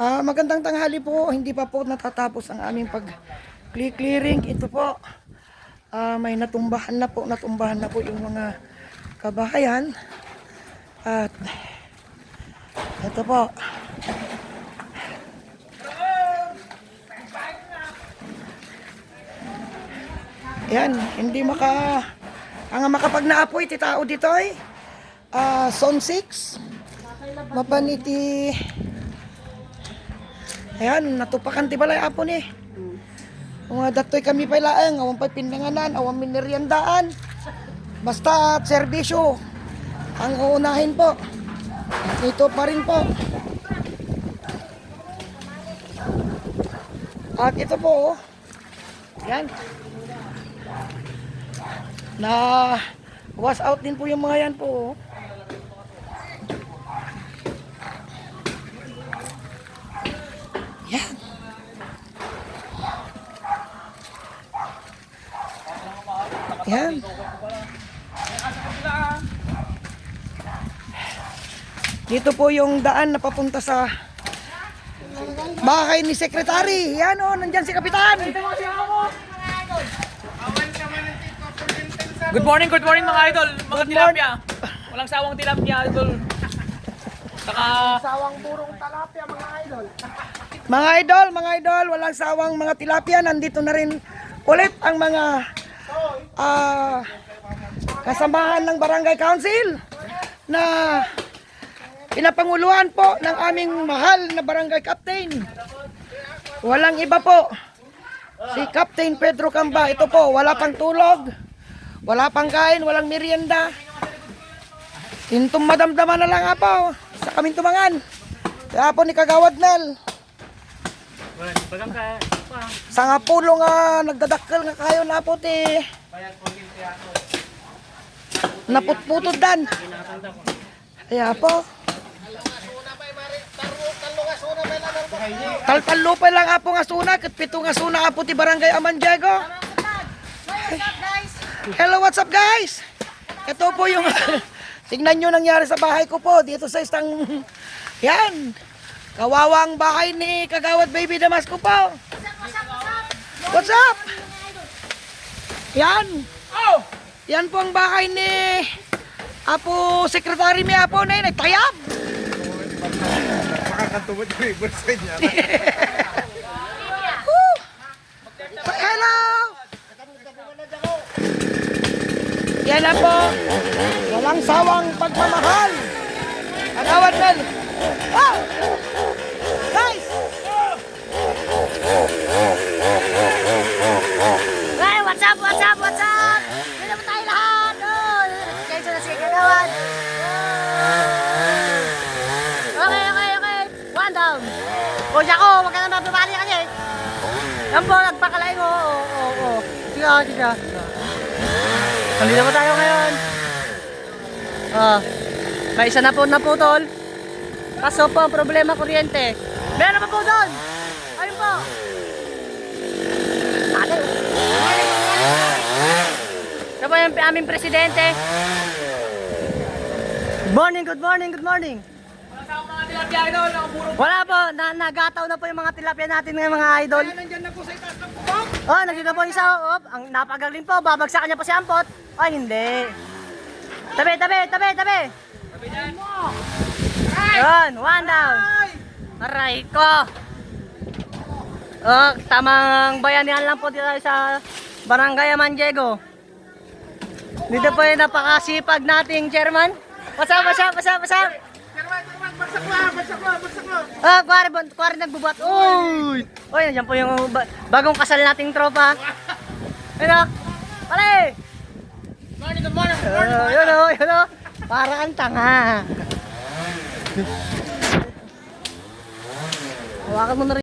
Magandang tanghali po. Hindi pa po natatapos ang aming pag-clearing. Ito po, may natumbahan na po yung mga kabahayan. At ito po. Yan, hindi ang makapag-naapoy ti tao dito ay Zone 6. Mapaniti. Ayan, natupakan ti balay apo ni. Mga datoy kami pailaeng, awang pa'y pinanganan, awang mineriandaan. Basta at serbisyo ang uunahin po. Ito pa rin po. At ito po, yan. Na wash out din po yung mga yan po. Yan. Yan. Dito po yung daan na papunta sa bahay ni Sekretary. Yan o, nandyan si Kapitan. Good morning mga idol. Mga tilapia. Walang sawang tilapia, idol. Saka Sawang burong tilapia, mga idol. Mga idol, walang sawang mga tilapia. Nandito na rin ulit ang mga kasamahan ng Barangay Council na pinapanguluhan po ng aming mahal na Barangay Captain. Walang iba po. Si Captain Pedro Camba. Ito po, wala pang tulog, wala pang kain, walang merienda. Tintum madamdaman na lang po sa kaming tumangan. Kaya po ni Kagawad Nel. Sa nga pulo nga nagdadakkel nga kayo na po ti naputputod dan. Kaya po Taltalo pa lang apo nga suna, kat pito nga suna apo ti Barangay Aman Diego. Hello, what's up guys? Ito po yung tingnan nyo nangyari sa bahay ko po dito sa isang yan, kawawang bahay ni Kagawad Baby Damasco po. What's up? Yan. Yan po ang bahay ni Apo Sekretary mi Apo na nagtayab. Makakatubod yung ibursa niya. Hello! Yan na po. Walang sawang pagmamahal. Kagawad Mel. Oh! Guys! Hey, what's up? Hindi naman tayo lahat. Kayo sa nasi Kagawad. Okay. One down. O, Jaco, wag ka na mababali kasi. Yan po, nagpakalain mo. Oo. Sige. Nandito po tayo ngayon. May isa na po naputol. Kaso po ang problema, kuryente. Meron pa po doon. Ayun po. Ito po yung aming presidente. Good morning. walang sawang mga tilapia, idol. Nakapurong. Wala po, nagataw na po yung mga tilapia natin ng mga idol. Nandyan na po sa itaas ng bubong. Oh, nandito po isa. Oh, ang napagaling po, babagsakan niya po si Ampot. Ay, hindi. Tabi. Yun, one down. Aray ko. Oh, tamang bayanihan lang po dito sa Barangay Aman Diego. Dito po yung napakasipag nating chairman. What's up? Bagsak mo! Kuwari nagbubuhat. Uy, nandiyan po yung bagong kasal nating tropa. Ano? Pare! Good morning. Yun o. Para kang tanga. Hawakan mo na rin.